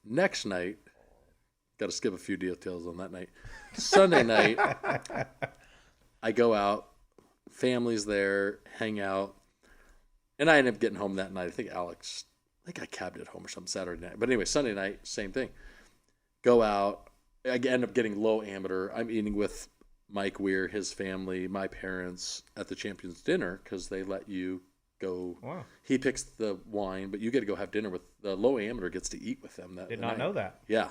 Next night, got to skip a few details on that night. Sunday night, I go out, family's there, hang out, and I end up getting home that night. I think I cabbed it home or something Saturday night. But anyway, Sunday night, same thing. Go out. I end up getting low amateur. I'm eating with Mike Weir, his family, my parents at the Champions Dinner because they let you go. Wow. He picks the wine, but you get to go have dinner with the low amateur gets to eat with them. Did not know that. Yeah.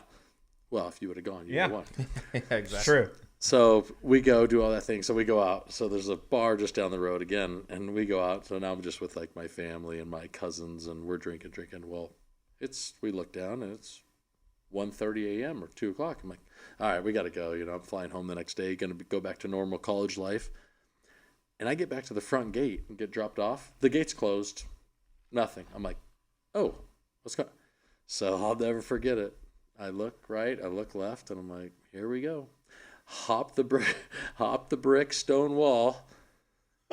Well, if you would have gone, you would have won. Yeah, exactly. True. So we go do all that thing. So we go out. So there's a bar just down the road again, and we go out. So now I'm just with like my family and my cousins, and we're drinking. Well, we look down and it's 1:30 a.m. or 2 o'clock. I'm like, all right, we got to go. I'm flying home the next day, going to go back to normal college life. And I get back to the front gate and get dropped off. The gate's closed. Nothing. I'm like, oh, what's going on? So I'll never forget it. I look right, I look left, and I'm like, here we go. Hop the brick stone wall,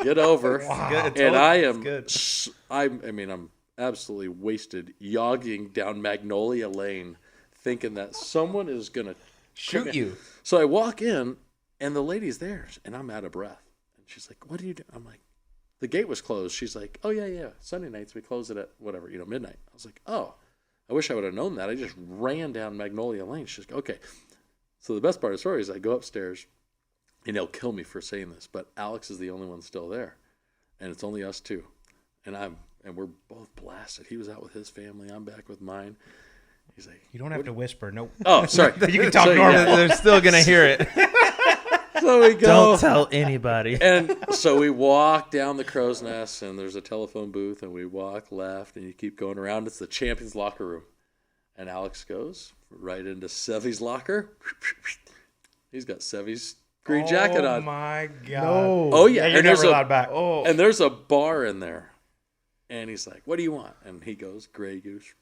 get over. Wow. And I'm absolutely wasted, yogging down Magnolia Lane, thinking that someone is going to shoot you. So I walk in, and the lady's there, and I'm out of breath. And she's like, what are you doing? I'm like, the gate was closed. She's like, oh, yeah. Sunday nights, we close it at whatever, midnight. I was like, oh, I wish I would have known that. I just ran down Magnolia Lane. She's like, okay. So the best part of the story is I go upstairs, and he'll kill me for saying this, but Alex is the only one still there, and it's only us two. And we're both blasted. He was out with his family. I'm back with mine. He's like, you don't have to whisper. Nope. Oh, sorry. You can talk normal. Yeah. They're still going to hear it. So we go. Don't tell anybody. And so we walk down the Crow's Nest, and there's a telephone booth, and we walk left, and you keep going around. It's the champions locker room. And Alex goes right into Sevy's locker. He's got Sevy's green jacket on. Oh, my God. No. Oh, yeah. You're never allowed back. Oh. And there's a bar in there. And he's like, what do you want? And he goes, Grey Goose.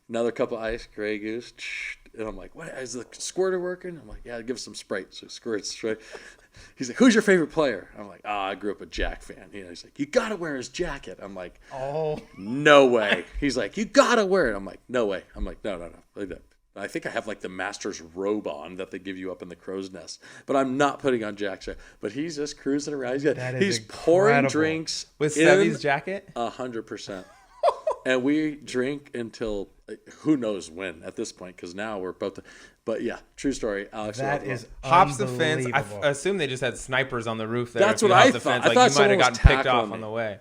Another cup of ice, Grey Goose. And I'm like, what? Is the squirter working? I'm like, yeah, give us some Sprite. So he squirts straight. He's like, who's your favorite player? I'm like, I grew up a Jack fan. He's like, you got to wear his jacket. I'm like, oh, no way. He's like, you got to wear it. I'm like, no way. I'm like, no. I think I have like the master's robe on that they give you up in the Crow's Nest, but I'm not putting on Jack's jacket. But he's just cruising around. He's pouring drinks with Sevy's jacket. 100%. And we drink until who knows when at this point, because now we're both. But yeah, true story. Alex, that is hops the fence. I assume they just had snipers on the roof there. That's what I thought. Fence, I thought you might have gotten picked off me on the way.